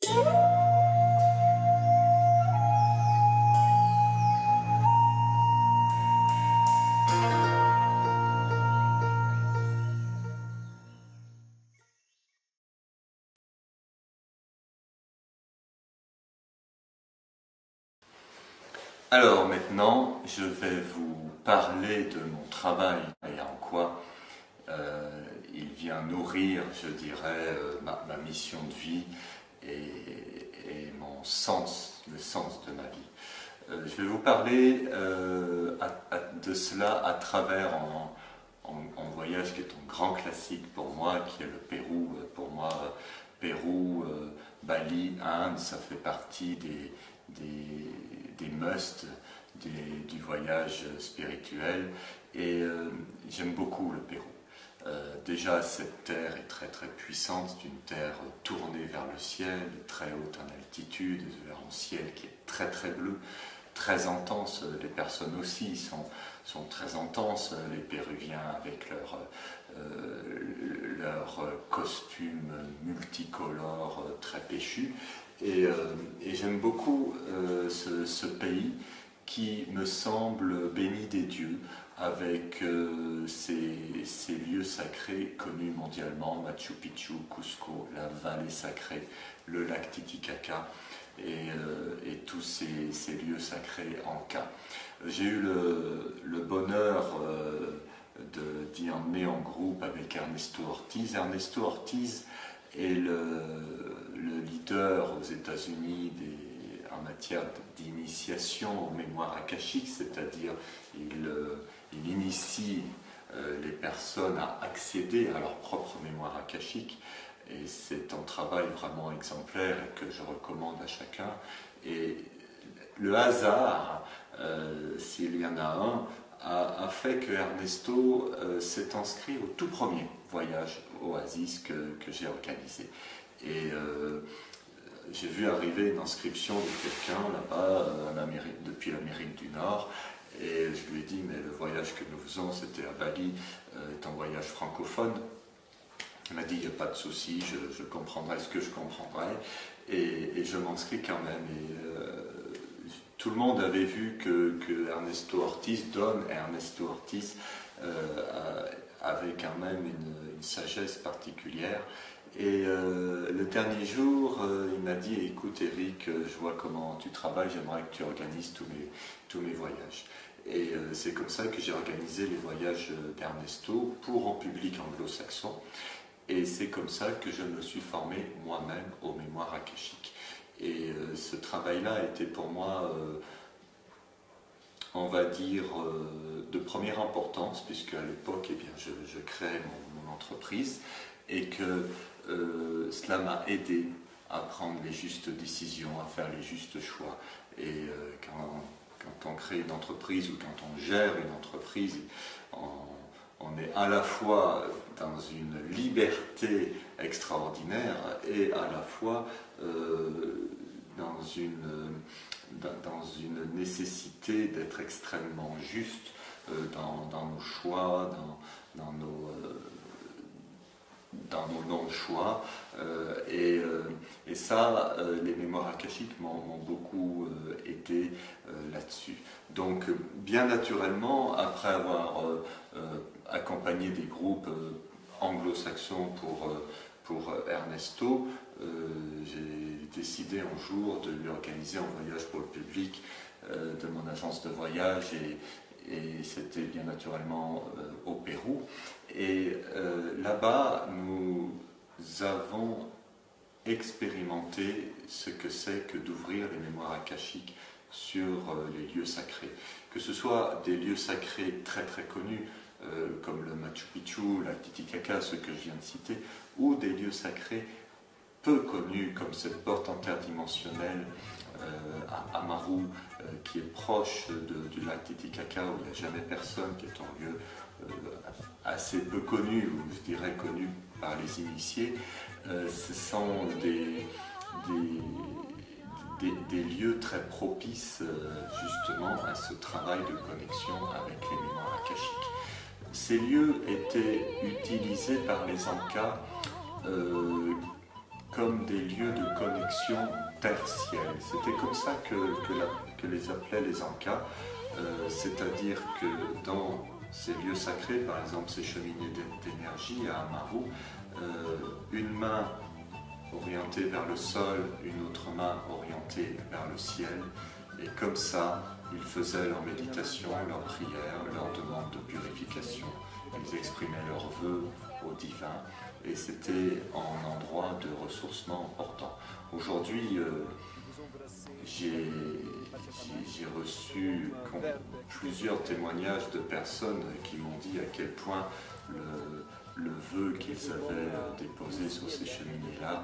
Alors maintenant, je vais vous parler de mon travail et en quoi il vient nourrir, je dirais, ma mission de vie et mon sens, le sens de ma vie. Je vais vous parler de cela à travers un voyage qui est un grand classique pour moi, qui est le Pérou. Pour moi, Pérou, Bali, Inde, ça fait partie des musts du voyage spirituel et j'aime beaucoup le Pérou. Déjà cette terre est très très puissante, c'est une terre tournée vers le ciel, très haute en altitude, vers un ciel qui est très très bleu, très intense. Les personnes aussi sont très intenses, les Péruviens avec leur costume multicolore très péchu. Et j'aime beaucoup ce pays qui me semble béni des dieux avec ces lieux sacrés connus mondialement, Machu Picchu, Cusco, la vallée sacrée, le lac Titicaca et tous ces lieux sacrés Anka. J'ai eu le bonheur d'y emmener en groupe avec Ernesto Ortiz. Ernesto Ortiz est le leader aux États-Unis en matière d'initiation aux mémoires akashiques, c'est-à-dire il initie les personnes à accéder à leur propre mémoire akashique. Et c'est un travail vraiment exemplaire et que je recommande à chacun. Et le hasard, s'il y en a un, a fait que Ernesto s'est inscrit au tout premier voyage Oasis que j'ai organisé. Et j'ai vu arriver une inscription de quelqu'un là-bas, depuis l'Amérique du Nord, et je lui ai dit, mais le voyage que nous faisons, c'était à Bali, est un voyage francophone. Il m'a dit, il n'y a pas de souci, je comprendrai ce que je comprendrai, et je m'inscris quand même. Et tout le monde avait vu que Ernesto Ortiz, Don Ernesto Ortiz, avait quand même une sagesse particulière. Et le dernier jour, il m'a dit, écoute Eric, je vois comment tu travailles, j'aimerais que tu organises tous mes voyages. Et c'est comme ça que j'ai organisé les voyages d'Ernesto pour un public anglo-saxon. Et c'est comme ça que je me suis formé moi-même aux mémoires akashiques. Et ce travail-là a été pour moi, on va dire, de première importance, puisque à l'époque, eh bien, je créais mon entreprise et que cela m'a aidé à prendre les justes décisions, à faire les justes choix. Et quand on crée une entreprise ou quand on gère une entreprise, on est à la fois dans une liberté extraordinaire et à la fois dans une nécessité d'être extrêmement juste dans nos choix, dans nos non-choix. Et ça, les mémoires akashiques m'ont beaucoup aidé là-dessus. Donc, bien naturellement, après avoir accompagné des groupes anglo-saxons pour Ernesto, j'ai décidé un jour de lui organiser un voyage pour le public de mon agence de voyage et c'était bien naturellement au Pérou. Et là-bas, nous avons expérimenté ce que c'est que d'ouvrir les mémoires akashiques sur les lieux sacrés. Que ce soit des lieux sacrés très très connus, comme le Machu Picchu, la Titicaca, ceux que je viens de citer, ou des lieux sacrés peu connus, comme cette porte interdimensionnelle à Amaru, qui est proche du lac Titicaca, où il n'y a jamais personne, qui est un lieu assez peu connu, ou je dirais connu par les initiés. Ce sont des lieux très propices justement à ce travail de connexion avec les mémoires akashiques. Ces lieux étaient utilisés par les Ankas comme des lieux de connexion terre-ciel. C'était comme ça que les appelaient les Incas, c'est-à-dire que dans ces lieux sacrés, par exemple ces cheminées d'énergie à Amaru, une main orientée vers le sol, une autre main orientée vers le ciel, et comme ça, ils faisaient leur méditation, leur prière, leur demande de purification. Ils exprimaient leurs vœux au divin, et c'était un endroit de ressourcement important. Aujourd'hui, j'ai reçu plusieurs témoignages de personnes qui m'ont dit à quel point le vœu qu'ils avaient déposé sur ces cheminées-là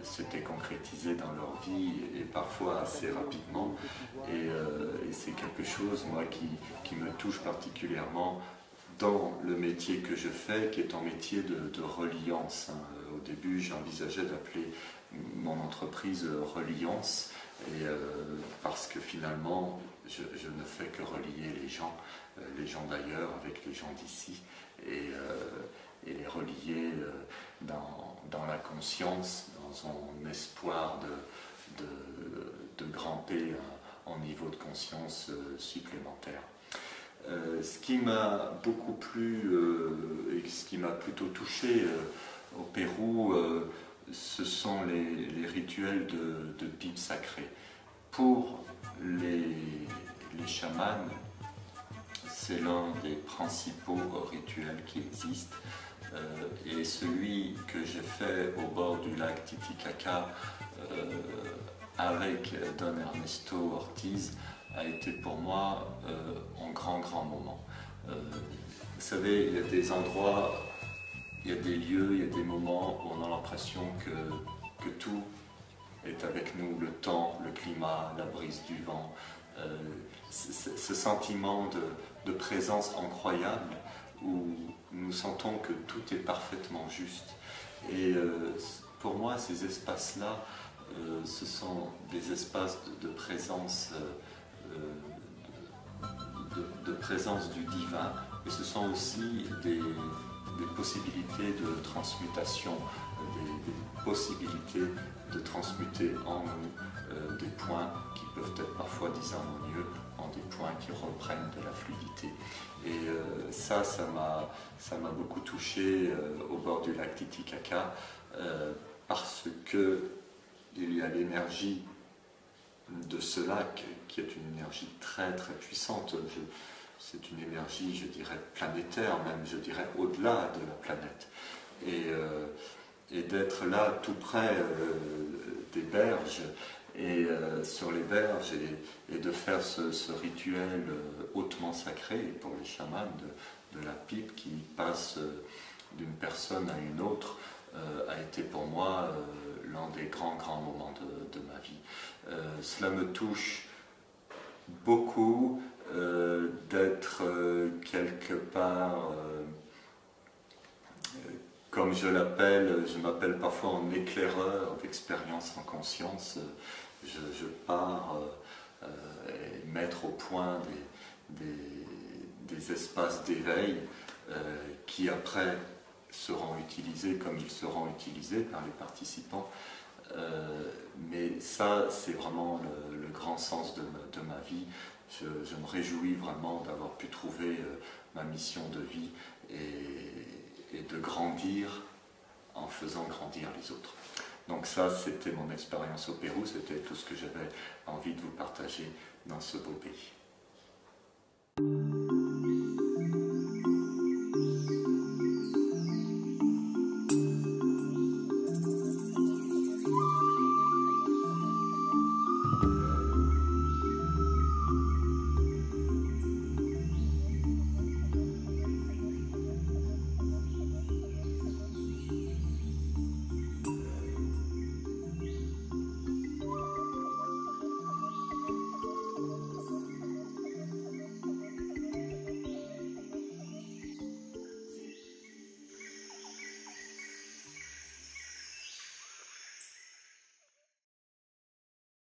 s'était concrétisé dans leur vie et parfois assez rapidement. Et c'est quelque chose, moi, qui me touche particulièrement dans le métier que je fais, qui est un métier de reliance. Au début, j'envisageais d'appeler mon entreprise Reliance, parce que finalement, je ne fais que relier les gens d'ailleurs avec les gens d'ici, et les relier dans la conscience, dans un espoir de grimper en niveau de conscience supplémentaire. Ce qui m'a beaucoup plu et ce qui m'a plutôt touché au Pérou, ce sont les rituels de pipe sacrée. Pour les chamans, c'est l'un des principaux rituels qui existent. Et celui que j'ai fait au bord du lac Titicaca avec Don Ernesto Ortiz a été pour moi un grand moment. Vous savez, il y a des endroits, il y a des lieux, il y a des moments où on a l'impression que tout est avec nous, le temps, le climat, la brise du vent, ce sentiment de présence incroyable où nous sentons que tout est parfaitement juste. Et pour moi, ces espaces-là, ce sont des espaces de présence, de présence du divin, mais ce sont aussi des possibilités de transmutation, des possibilités de transmuter en nous des points qui peuvent être parfois disharmonieux en des points qui reprennent de la fluidité. Et ça m'a beaucoup touché au bord du lac Titicaca, parce que il y a l'énergie de ce lac qui est une énergie très puissante. C'est une énergie, je dirais, planétaire, même je dirais au-delà de la planète. Et d'être là tout près des berges et sur les berges et de faire ce rituel hautement sacré pour les chamans de la pipe qui passe d'une personne à une autre a été pour moi l'un des grands moments de ma vie. Cela me touche beaucoup d'être quelque part, comme je m'appelle parfois un éclaireur d'expérience en conscience. Je pars mettre au point des espaces d'éveil qui après seront utilisés comme ils seront utilisés par les participants. Mais ça, c'est vraiment le grand sens de ma vie. Je me réjouis vraiment d'avoir pu trouver ma mission de vie et de grandir en faisant grandir les autres. Donc ça, c'était mon expérience au Pérou, c'était tout ce que j'avais envie de vous partager dans ce beau pays.